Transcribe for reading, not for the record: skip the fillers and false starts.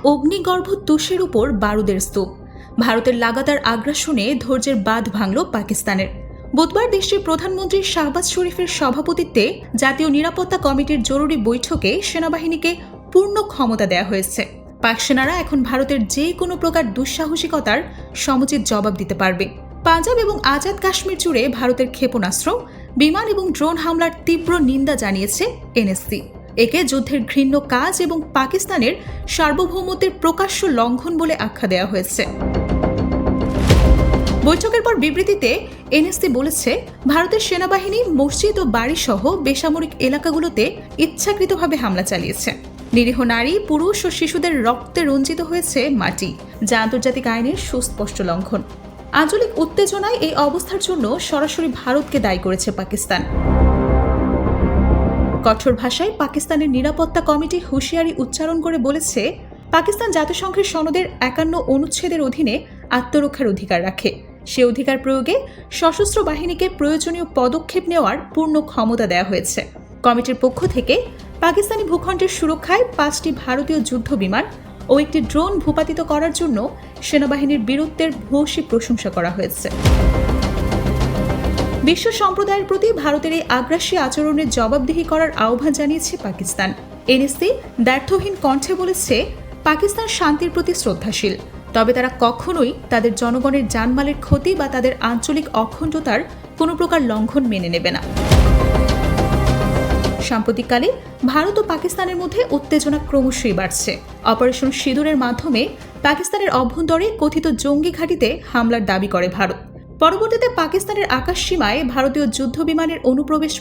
অগ্নিগর্ভ তুষের উপর বারুদের স্তূপ। ভারতের লাগাতার আগ্রাসনে ধৈর্যের বাঁধ ভাঙল পাকিস্তানের। বুধবার দেশটির প্রধানমন্ত্রী শাহবাজ শরীফের সভাপতিত্বে জাতীয় নিরাপত্তা কমিটির জরুরি বৈঠকে সেনাবাহিনীকে পূর্ণ ক্ষমতা দেওয়া হয়েছে। পাক সেনারা এখন ভারতের যে কোনো প্রকার দুঃসাহসিকতার সমুচিত জবাব দিতে পারবে। পাঞ্জাব এবং আজাদ কাশ্মীর জুড়ে ভারতের ক্ষেপণাস্ত্র, বিমান এবং ড্রোন হামলার তীব্র নিন্দা জানিয়েছে এনএসসি। একে যুদ্ধের ঘৃণ্য কাজ এবং পাকিস্তানের সার্বভৌমত্বের প্রকাশ্য লঙ্ঘন বলে আখ্যা দেওয়া হয়েছে। বৈঠকের পর বিবৃতিতে এনএসসি বলেছে, ভারতের সেনাবাহিনী মসজিদ ও বাড়িসহ বেসামরিক এলাকাগুলোতে ইচ্ছাকৃতভাবে হামলা চালিয়েছে। নিরীহ নারী, পুরুষ ও শিশুদের রক্তে রঞ্জিত হয়েছে মাটি, যা আন্তর্জাতিক আইনের সুস্পষ্ট লঙ্ঘন। আঞ্চলিক উত্তেজনায় এই অবস্থার জন্য সরাসরি ভারতকে দায়ী করেছে পাকিস্তান। কঠোর ভাষায় পাকিস্তানের নিরাপত্তা কমিটি হুঁশিয়ারি উচ্চারণ করে বলেছে, পাকিস্তান জাতিসংঘের সনদের 51 অনুচ্ছেদের অধীনে আত্মরক্ষার অধিকার রাখে। সে অধিকার প্রয়োগে সশস্ত্র বাহিনীকে প্রয়োজনীয় পদক্ষেপ নেওয়ার পূর্ণ ক্ষমতা দেওয়া হয়েছে। কমিটির পক্ষ থেকে পাকিস্তানি ভূখণ্ডের সুরক্ষায় 5টি ভারতীয় যুদ্ধ বিমান ও একটি ড্রোন ভূপাতিত করার জন্য সেনাবাহিনীর বীরত্বের ভূয়সী প্রশংসা করা হয়েছে। বিশ্ব সম্প্রদায়ের প্রতি ভারতের এই আগ্রাসী আচরণের জবাবদিহি করার আহ্বান জানিয়েছে পাকিস্তান। এনএসসি দ্ব্যর্থহীন কণ্ঠে বলেছে, পাকিস্তান শান্তির প্রতি শ্রদ্ধাশীল, তবে তারা কখনোই তাদের জনগণের জানমালের ক্ষতি বা তাদের আঞ্চলিক অখণ্ডতার কোনো প্রকার লঙ্ঘন মেনে নেবে না। সাম্প্রতিককালে ভারত ও পাকিস্তানের মধ্যে উত্তেজনা ক্রমশই বাড়ছে। অপারেশন সিঁদুরের মাধ্যমে পাকিস্তানের অভ্যন্তরে কথিত জঙ্গি ঘাঁটিতে হামলার দাবি করে ভারত। পরবর্তীতে পাকিস্তানের আকাশ সীমায় ভারতীয় যুদ্ধ বিমানের অনুপ্রবেশ